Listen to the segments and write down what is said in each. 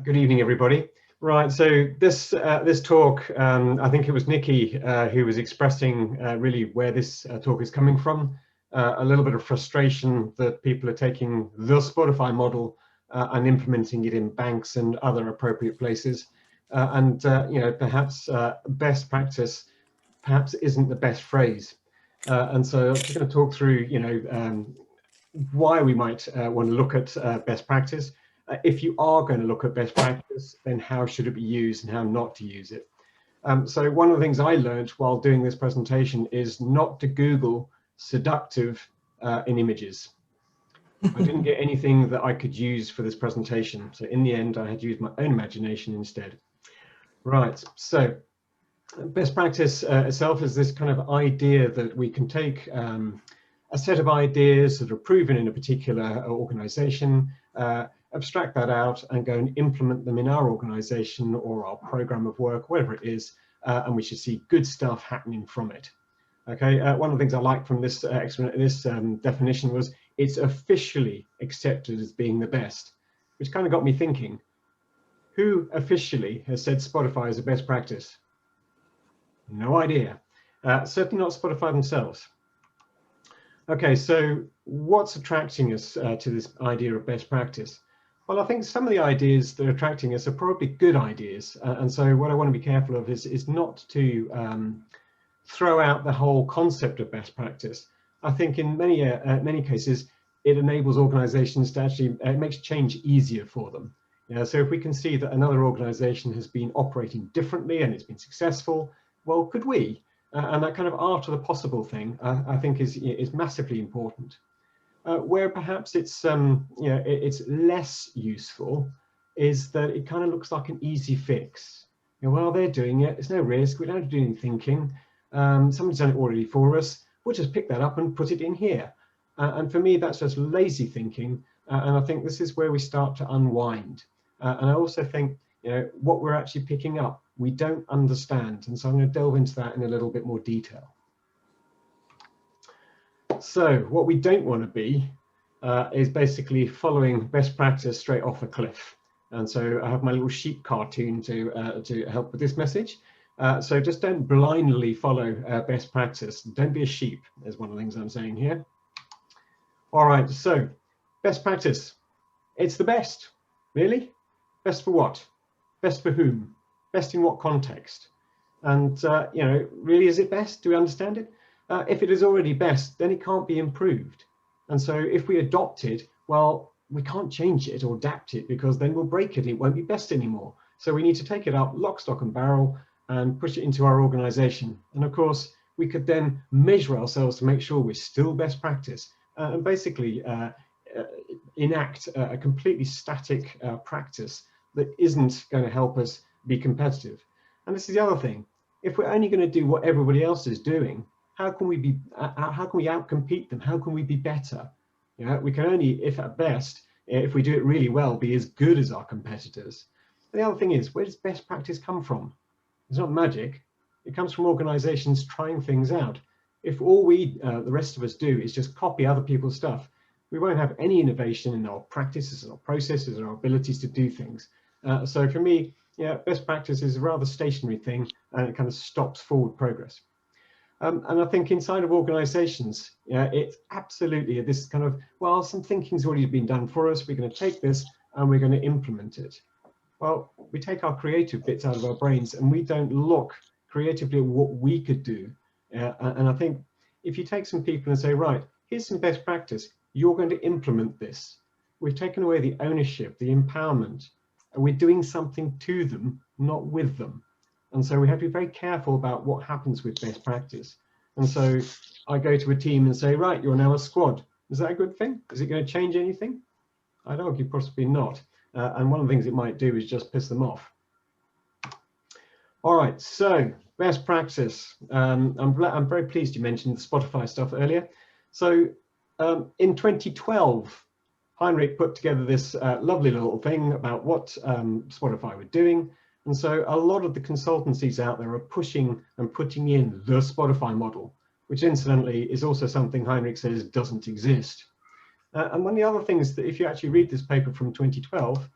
Good evening, everybody. Right, so this talk, I think it was Nikki who was expressing really where this talk is coming from. A little bit of frustration that people are taking the Spotify model and implementing it in banks and other appropriate places, and you know, perhaps best practice perhaps isn't the best phrase. And so I'm just going to talk through, you know, why we might want to look at best practice. If you are going to look at best practice, then how should it be used and how not to use it? So one of the things I learned while doing this presentation is not to Google seductive in images. I didn't get anything that I could use for this presentation. So in the end, I had to use my own imagination instead. Right, so best practice itself is this kind of idea that we can take a set of ideas that are proven in a particular organization, abstract that out and go and implement them in our organization or our program of work, whatever it is, and we should see good stuff happening from it. Okay, one of the things I liked from this definition was it's officially accepted as being the best, which kind of got me thinking, who officially has said Spotify is a best practice? No idea. Certainly not Spotify themselves. Okay, so what's attracting us to this idea of best practice? Well, I think some of the ideas that are attracting us are probably good ideas. And so what I want to be careful of is not to throw out the whole concept of best practice. I think in many cases, it enables organizations to actually, it makes change easier for them. So if we can see that another organization has been operating differently and it's been successful, well, could we? And that kind of art of the possible thing, I think, is massively important. Where perhaps it's it's less useful is that it kind of looks like an easy fix. Well, they're doing it. It's no risk. We don't have to do any thinking. Somebody's done it already for us. We'll just pick that up and put it in here. And for me, that's just lazy thinking. And I think this is where we start to unwind. And I also think, what we're actually picking up, we don't understand. And so I'm going to delve into that in a little bit more detail. So what we don't want to be is basically following best practice straight off a cliff. And so I have my little sheep cartoon to help with this message. So just don't blindly follow best practice. Don't be a sheep, is one of the things I'm saying here. All right, so best practice. It's the best, really? Best for what? Best for whom? Best in what context? And, really, is it best? Do we understand it? If it is already best, then it can't be improved. And so if we adopt it, well, we can't change it or adapt it because then we'll break it. It won't be best anymore. So we need to take it up lock, stock and barrel and push it into our organization. And of course, we could then measure ourselves to make sure we're still best practice and basically enact a completely static practice that isn't going to help us be competitive. And this is the other thing. If we're only going to do what everybody else is doing, how can we outcompete them? How can we be better? We can only, if at best, if we do it really well, be as good as our competitors. And the other thing is, where does best practice come from? It's not magic. It comes from organizations trying things out. If all the rest of us do is just copy other people's stuff, we won't have any innovation in our practices, our processes, and our abilities to do things. So for me, best practice is a rather stationary thing, and it kind of stops forward progress. And I think inside of organizations, it's absolutely this kind of, well, some thinking's already been done for us. We're going to take this and we're going to implement it. Well, we take our creative bits out of our brains and we don't look creatively at what we could do. And I think if you take some people and say, right, here's some best practice, you're going to implement this. We've taken away the ownership, the empowerment, and we're doing something to them, not with them. And so we have to be very careful about what happens with best practice. And so I go to a team and say, right, you're now a squad. Is that a good thing? Is it going to change anything? I'd argue possibly not. And one of the things it might do is just piss them off. All right, so best practice. I'm very pleased you mentioned the Spotify stuff earlier. So in 2012, Heinrich put together this lovely little thing about what Spotify were doing. And so a lot of the consultancies out there are pushing and putting in the Spotify model, which incidentally is also something Heinrich says doesn't exist. And one of the other things that if you actually read this paper from 2012,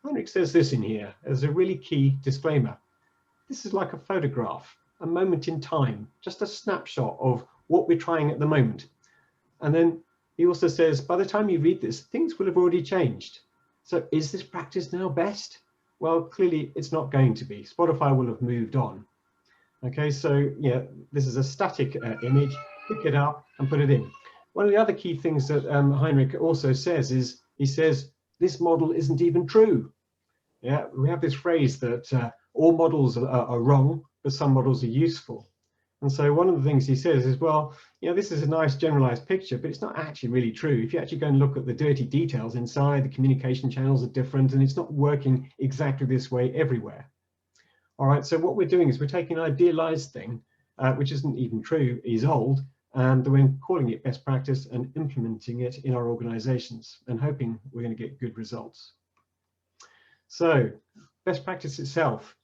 Heinrich says this in here as a really key disclaimer. This is like a photograph, a moment in time, just a snapshot of what we're trying at the moment. And then he also says, by the time you read this, things will have already changed. So is this practice now best? Well, clearly it's not going to be. Spotify will have moved on. Okay, so yeah, this is a static image, pick it up and put it in. One of the other key things that Heinrich also says is, he says, this model isn't even true. Yeah, we have this phrase that all models are wrong, but some models are useful. And so one of the things he says is, well, you know, this is a nice generalized picture, but it's not actually really true. If you actually go and look at the dirty details inside, the communication channels are different, and it's not working exactly this way everywhere. All right, so what we're doing is we're taking an idealized thing, which isn't even true, is old, and we're calling it best practice and implementing it in our organizations and hoping we're going to get good results. So best practice itself,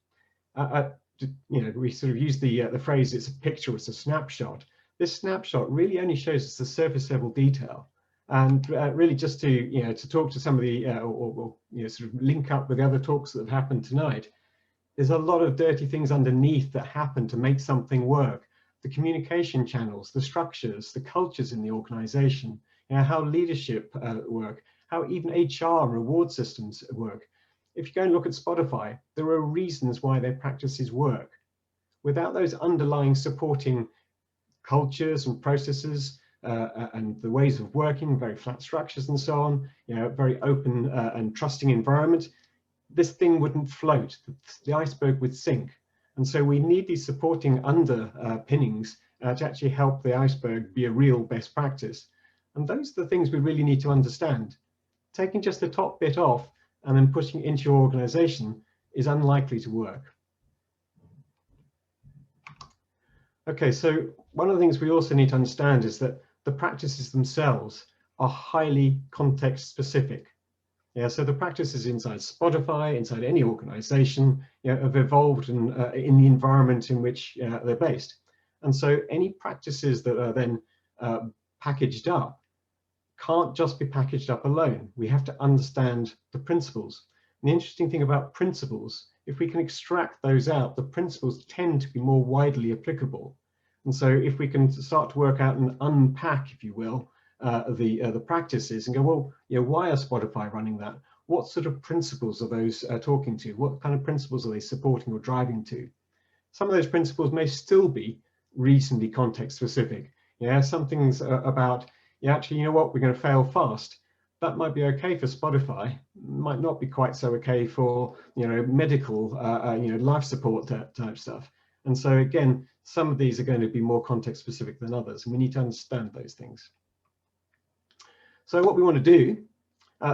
you know, we sort of use the phrase, it's a picture, it's a snapshot. This snapshot really only shows us the surface level detail. And really just to, you know, to talk to some of the, or you know, sort of link up with the other talks that have happened tonight, there's a lot of dirty things underneath that happen to make something work. The communication channels, the structures, the cultures in the organization, you know, how leadership work, how even HR and reward systems work. If you go and look at Spotify, there are reasons why their practices work. Without those underlying supporting cultures and processes and the ways of working, very flat structures and so on, you know, very open and trusting environment, this thing wouldn't float. The iceberg would sink. And so we need these supporting underpinnings to actually help the iceberg be a real best practice. And those are the things we really need to understand. Taking just the top bit off and then pushing it into your organization is unlikely to work. Okay, so one of the things we also need to understand is that the practices themselves are highly context specific. Yeah, so the practices inside Spotify, inside any organization, you know, have evolved in the environment in which they're based. And so any practices that are then packaged up can't just be packaged up alone. We have to understand the principles. And the interesting thing about principles, if we can extract those out, the principles tend to be more widely applicable. And so if we can start to work out and unpack, if you will, the practices and go, well, you know, why are Spotify running that? What sort of principles are those talking to? What kind of principles are they supporting or driving to? Some of those principles may still be reasonably context specific. Yeah, some things about, yeah, actually, you know what, we're going to fail fast. That might be okay for Spotify, might not be quite so okay for, you know, medical, you know, life support type stuff. And so again, some of these are going to be more context specific than others, and we need to understand those things. So what we want to do,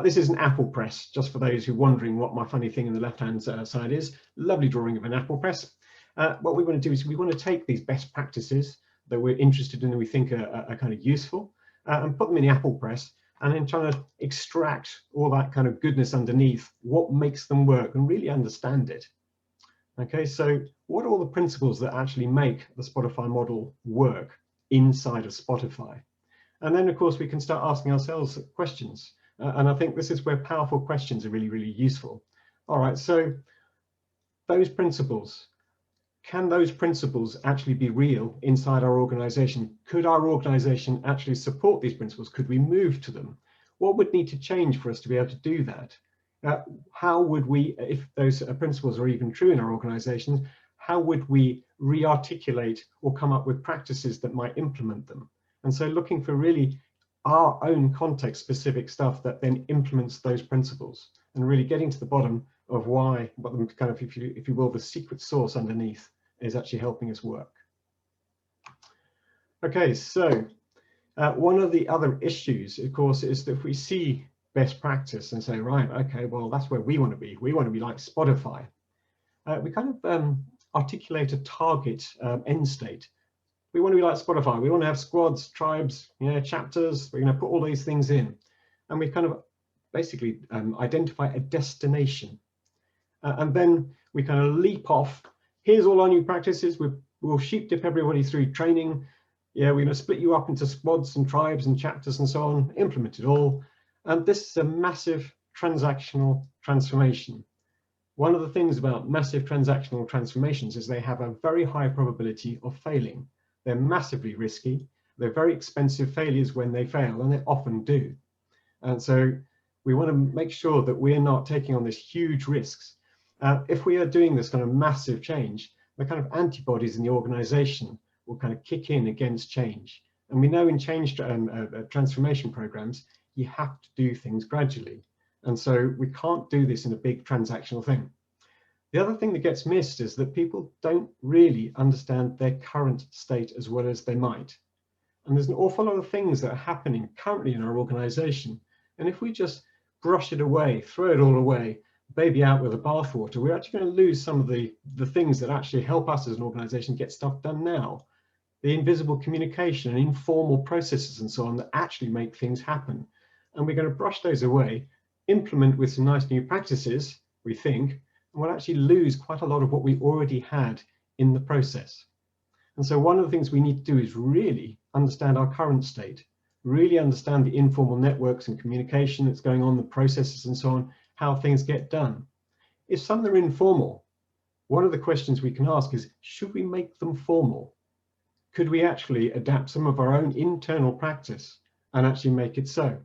this is an apple press, just for those who are wondering what my funny thing in the left-hand side is. Lovely drawing of an apple press. What we want to do is we want to take these best practices that we're interested in and we think are kind of useful and put them in the apple press and then trying to extract all that kind of goodness underneath, what makes them work and really understand it. Okay, so what are all the principles that actually make the Spotify model work inside of Spotify? And then, of course, we can start asking ourselves questions. And I think this is where powerful questions are really, really useful. All right, so those principles, can those principles actually be real inside our organization? Could our organization actually support these principles? Could we move to them? What would need to change for us to be able to do that? How would we, if those principles are even true in our organizations, how would we re-articulate or come up with practices that might implement them? And so looking for really our own context specific stuff that then implements those principles and really getting to the bottom of why, what the kind of, if you will, the secret sauce underneath is actually helping us work. Okay, so one of the other issues, of course, is that if we see best practice and say, right, okay, well, that's where we want to be. We want to be like Spotify. We kind of articulate a target end state. We want to be like Spotify. We want to have squads, tribes, you know, chapters. We're going to put all these things in. And we kind of basically identify a destination. And then we kind of leap off. Here's all our new practices. We'll sheep dip everybody through training. Yeah, we're going to split you up into squads and tribes and chapters and so on, implement it all. And this is a massive transactional transformation. One of the things about massive transactional transformations is they have a very high probability of failing. They're massively risky. They're very expensive failures when they fail, and they often do. And so we want to make sure that we're not taking on these huge risks. If we are doing this kind of massive change, the kind of antibodies in the organization will kind of kick in against change. And we know in change transformation programs, you have to do things gradually. And so we can't do this in a big transactional thing. The other thing that gets missed is that people don't really understand their current state as well as they might. And there's an awful lot of things that are happening currently in our organization. And if we just brush it away, throw it all away, baby out with the bathwater, we're actually going to lose some of the things that actually help us as an organization get stuff done now. The invisible communication and informal processes and so on that actually make things happen. And we're going to brush those away, implement with some nice new practices, we think, and we'll actually lose quite a lot of what we already had in the process. And so one of the things we need to do is really understand our current state, really understand the informal networks and communication that's going on, the processes and so on, how things get done. If some are informal, one of the questions we can ask is, should we make them formal? Could we actually adapt some of our own internal practice and actually make it so?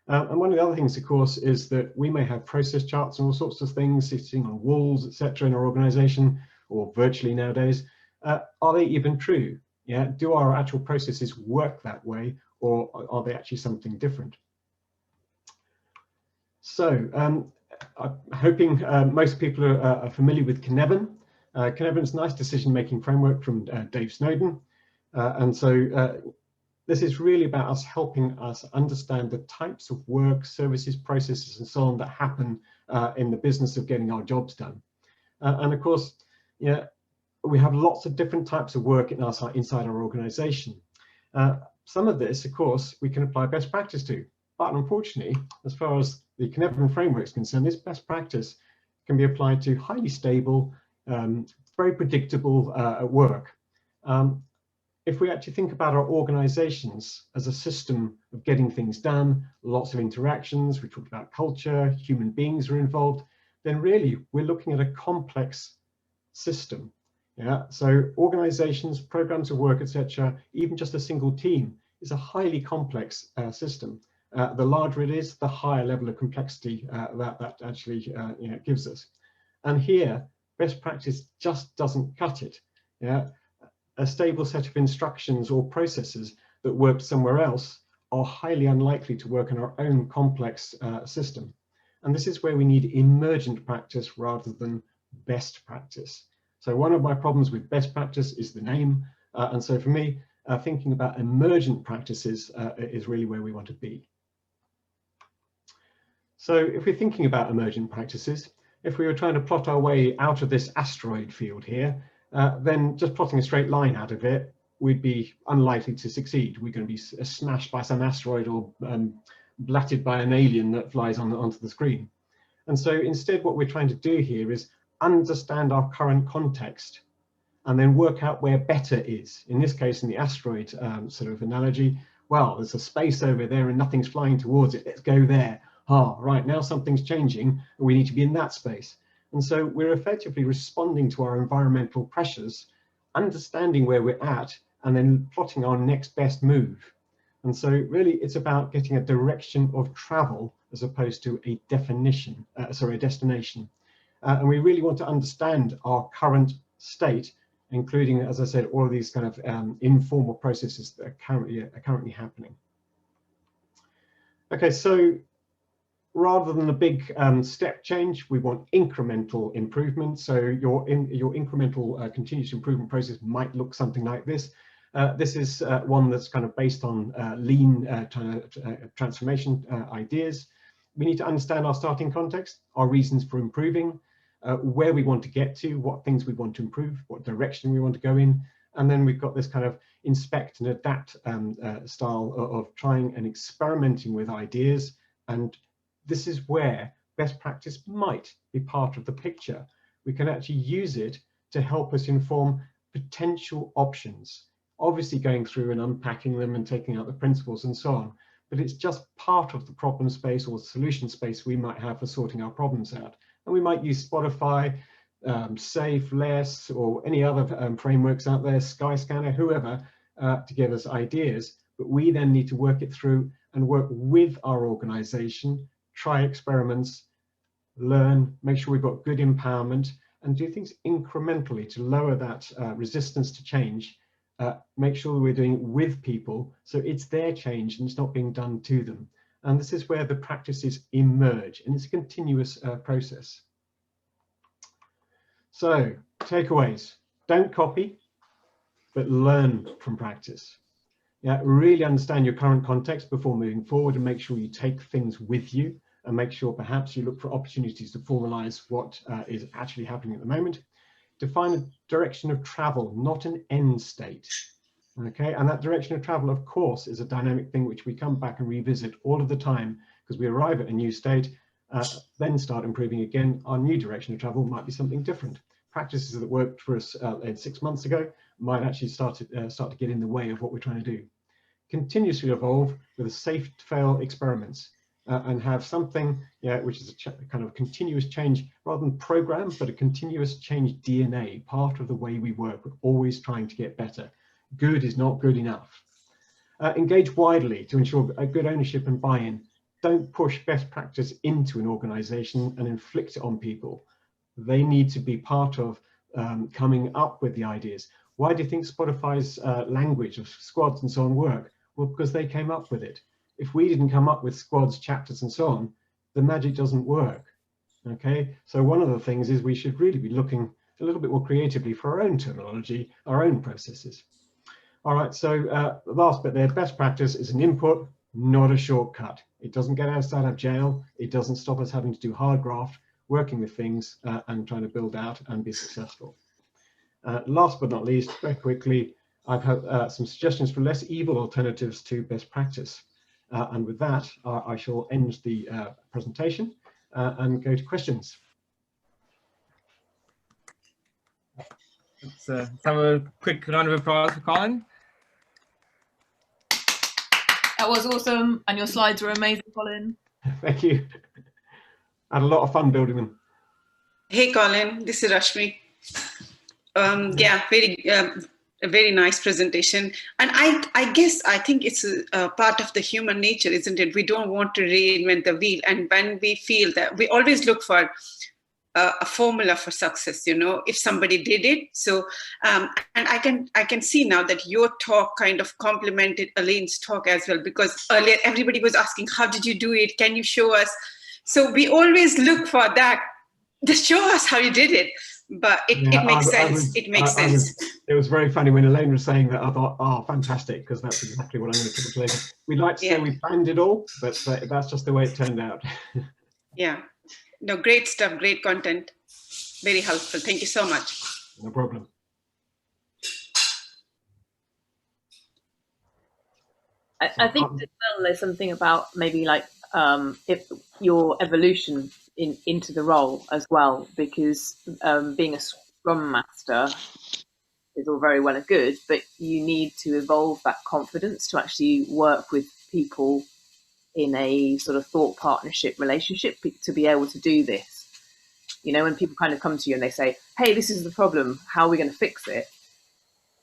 And one of the other things, of course, is that we may have process charts and all sorts of things sitting on walls, etc., in our organization, or virtually nowadays. Are they even true? Yeah, do our actual processes work that way, or are they actually something different? So I'm hoping most people are familiar with Cynefin. Cynefin a nice decision-making framework from Dave Snowden. And so this is really about us helping us understand the types of work, services, processes, and so on that happen in the business of getting our jobs done. And of course, yeah, we have lots of different types of work inside our organization. Some of this, of course, we can apply best practice to. But unfortunately, as far as the Cynefin framework is concerned, this best practice can be applied to highly stable, very predictable work. If we actually think about our organizations as a system of getting things done, lots of interactions, we talked about culture, human beings are involved, then really we're looking at a complex system. Yeah, so organizations, programs of work, etc., even just a single team is a highly complex system. The larger it is, the higher level of complexity that actually gives us. And here, best practice just doesn't cut it. Yeah, a stable set of instructions or processes that work somewhere else are highly unlikely to work in our own complex system. And this is where we need emergent practice rather than best practice. So one of my problems with best practice is the name. And so for me, thinking about emergent practices is really where we want to be. So if we're thinking about emergent practices, if we were trying to plot our way out of this asteroid field here, then just plotting a straight line out of it, we'd be unlikely to succeed. We're going to be smashed by some asteroid or blatted by an alien that flies onto the screen. And so instead, what we're trying to do here is understand our current context and then work out where better is. In this case, in the asteroid sort of analogy, well, there's a space over there and nothing's flying towards it. Let's go there. Ah, right, now something's changing and we need to be in that space. And so we're effectively responding to our environmental pressures, understanding where we're at, and then plotting our next best move. And so really it's about getting a direction of travel as opposed to a destination. And we really want to understand our current state, including, as I said, all of these kind of informal processes that are currently happening. Okay, so rather than a big step change, we want incremental improvement. So your incremental continuous improvement process might look something like this. This is one that's kind of based on lean transformation ideas. We need to understand our starting context, our reasons for improving, where we want to get to, what things we want to improve, what direction we want to go in. And then we've got this kind of inspect and adapt style of trying and experimenting with ideas. And this is where best practice might be part of the picture. We can actually use it to help us inform potential options, obviously going through and unpacking them and taking out the principles and so on. but it's just part of the problem space or solution space we might have for sorting our problems out. And we might use Spotify, Safe, Less, or any other frameworks out there, Skyscanner, whoever, to give us ideas. But we then need to work it through and work with our organization, try experiments, learn, make sure we've got good empowerment, and do things incrementally to lower that resistance to change. Make sure we're doing it with people, so it's their change and it's not being done to them. And this is where the practices emerge, and it's a continuous process. So, takeaways: don't copy, but learn from practice. Yeah, really understand your current context before moving forward, and make sure you take things with you, and make sure perhaps you look for opportunities to formalize what is actually happening at the moment. Define a direction of travel, not an end state. Okay, and that direction of travel, of course, is a dynamic thing which we come back and revisit all of the time, because we arrive at a new state, then start improving again. Our new direction of travel might be something different. Practices that worked for us 6 months ago might actually start to get in the way of what we're trying to do. Continuously evolve with a safe fail experiments. And have something, which is a kind of continuous change rather than program, but a continuous change DNA, part of the way we work. We're always trying to get better. Good is not good enough. Engage widely to ensure a good ownership and buy-in. Don't push best practice into an organization and inflict it on people. They need to be part of coming up with the ideas. Why do you think Spotify's language of squads and so on work? Well, because they came up with it. If we didn't come up with squads, chapters, and so on, the magic doesn't work. Okay, so one of the things is we should really be looking a little bit more creatively for our own terminology, our own processes. All right, so the last bit there, best practice is an input, not a shortcut. It doesn't get us out of jail. It doesn't stop us having to do hard graft, working with things and trying to build out and be successful. Last but not least, very quickly, I've had some suggestions for less evil alternatives to best practice. And with that, I shall end the presentation and go to questions. Let's have a quick round of applause for Colin. That was awesome, and your slides were amazing, Colin. Thank you. I had a lot of fun building them. Hey, Colin, this is Rashmi. Yeah, a very nice presentation. And I guess I think it's a part of the human nature, isn't it? We don't want to reinvent the wheel. And when we feel that, we always look for a formula for success, if somebody did it. So, and I can see now that your talk kind of complemented Elaine's talk as well, because earlier everybody was asking, how did you do it? Can you show us? So we always look for that. Just show us how you did it. But it makes sense. It makes sense. It was very funny when Elaine was saying that. I thought, oh, fantastic, because that's exactly what I'm going to put later. We'd like to say we planned it all, but that's just the way it turned out. Yeah. No, great stuff, great content. Very helpful. Thank you so much. No problem. I think as well, there's something about maybe like if your evolution into the role as well, because being a Scrum Master is all very well and good, but you need to evolve that confidence to actually work with people in a sort of thought partnership relationship to be able to do this. When people kind of come to you and they say, hey, this is the problem, how are we going to fix it?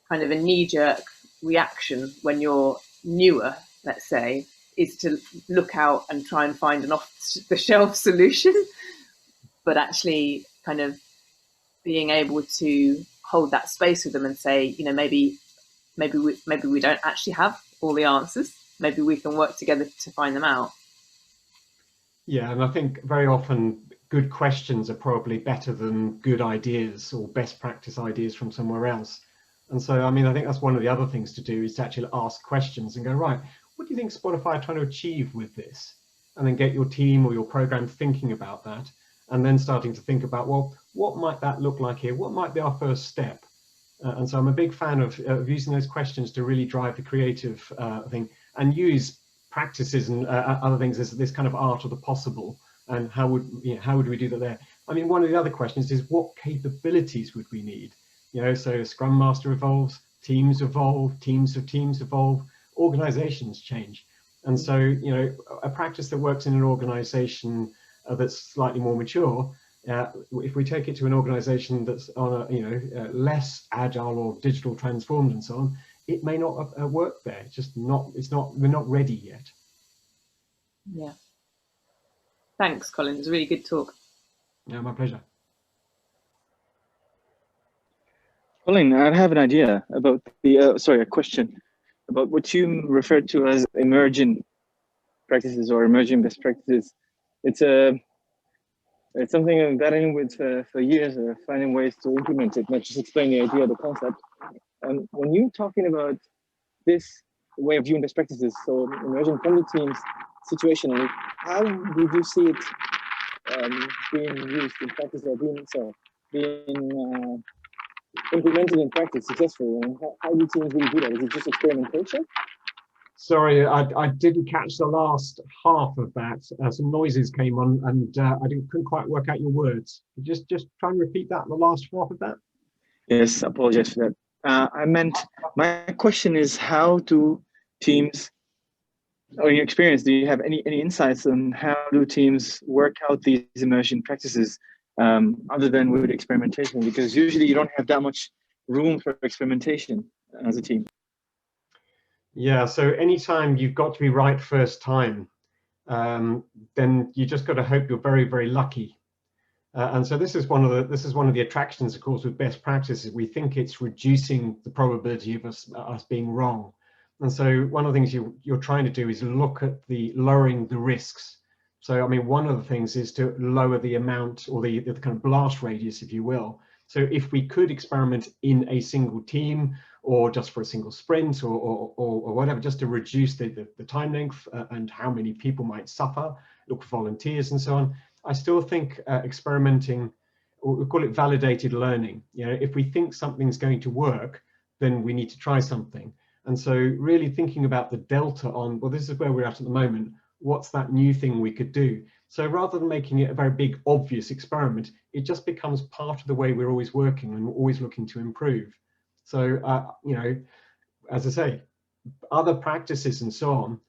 Kind of a knee-jerk reaction when you're newer, let's say, is to look out and try and find an off-the-shelf solution, but actually kind of being able to hold that space with them and say, maybe we don't actually have all the answers. Maybe we can work together to find them out. Yeah, and I think very often good questions are probably better than good ideas or best practice ideas from somewhere else. And so, I think that's one of the other things to do, is to actually ask questions and go, right, what do you think Spotify are trying to achieve with this? And then get your team or your program thinking about that, and then starting to think about, well, what might that look like here? What might be our first step? And so I'm a big fan of using those questions to really drive the creative thing, and use practices and other things as this kind of art of the possible. And how would we do that there? One of the other questions is, what capabilities would we need? So Scrum Master evolves, teams evolve, teams of teams evolve, organizations change. And so, you know, a practice that works in an organization that's slightly more mature, if we take it to an organization that's on a, you know, less agile or digital transformed and so on, it may not work there. It's just not, we're not ready yet. Yeah. Thanks, Colin. It was a really good talk. Yeah, my pleasure. Colin, I have an idea about the, sorry, a question about what you referred to as emerging practices or emerging best practices. It's something I'm battling with for years, finding ways to implement it, not just explain the idea, the concept. And when you're talking about this way of viewing best practices, so emerging from the teams situationally, how did you see it being used in practice or being implemented in practice successfully? And how do teams really do that? Is it just experimentation? Sorry, I didn't catch the last half of that. Some noises came on, and I couldn't quite work out your words. Just try and repeat that, the last half of that. Yes, I apologize for that. I meant, my question is, how do teams, or your experience, do you have any insights on how do teams work out these emerging practices other than with experimentation? Because usually you don't have that much room for experimentation as a team. Yeah, so anytime you've got to be right first time, then you just got to hope you're very, very lucky. And so this is one of the attractions, of course, with best practices. We think it's reducing the probability of us being wrong. And so one of the things you're trying to do is look at lowering the risks. So I mean, one of the things is to lower the amount, or the kind of blast radius, if you will. So if we could experiment in a single team, or just for a single sprint, or whatever, just to reduce the time length and how many people might suffer, look for volunteers and so on. I still think experimenting, or we call it validated learning. You know, if we think something's going to work, then we need to try something. And so really thinking about the delta on, well, this is where we're at the moment. What's that new thing we could do? So rather than making it a very big, obvious experiment, it just becomes part of the way we're always working, and we're always looking to improve. So, you know, as I say, other practices and so on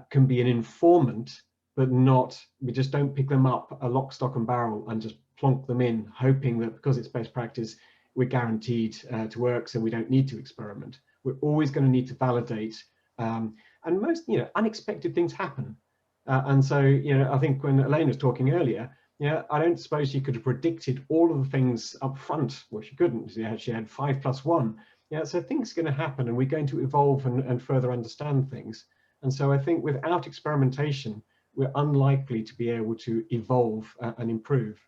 can be an informant, but we just don't pick them up a lock, stock and barrel and just plonk them in, hoping that because it's best practice, we're guaranteed to work, so we don't need to experiment. We're always going to need to validate. And most, you know, unexpected things happen. And so, you know, I think when Elaine was talking earlier, yeah, I don't suppose she could have predicted all of the things up front. Well, she couldn't. She had 5+1. Yeah, so things are going to happen, and we're going to evolve and further understand things. And so I think without experimentation, we're unlikely to be able to evolve and improve.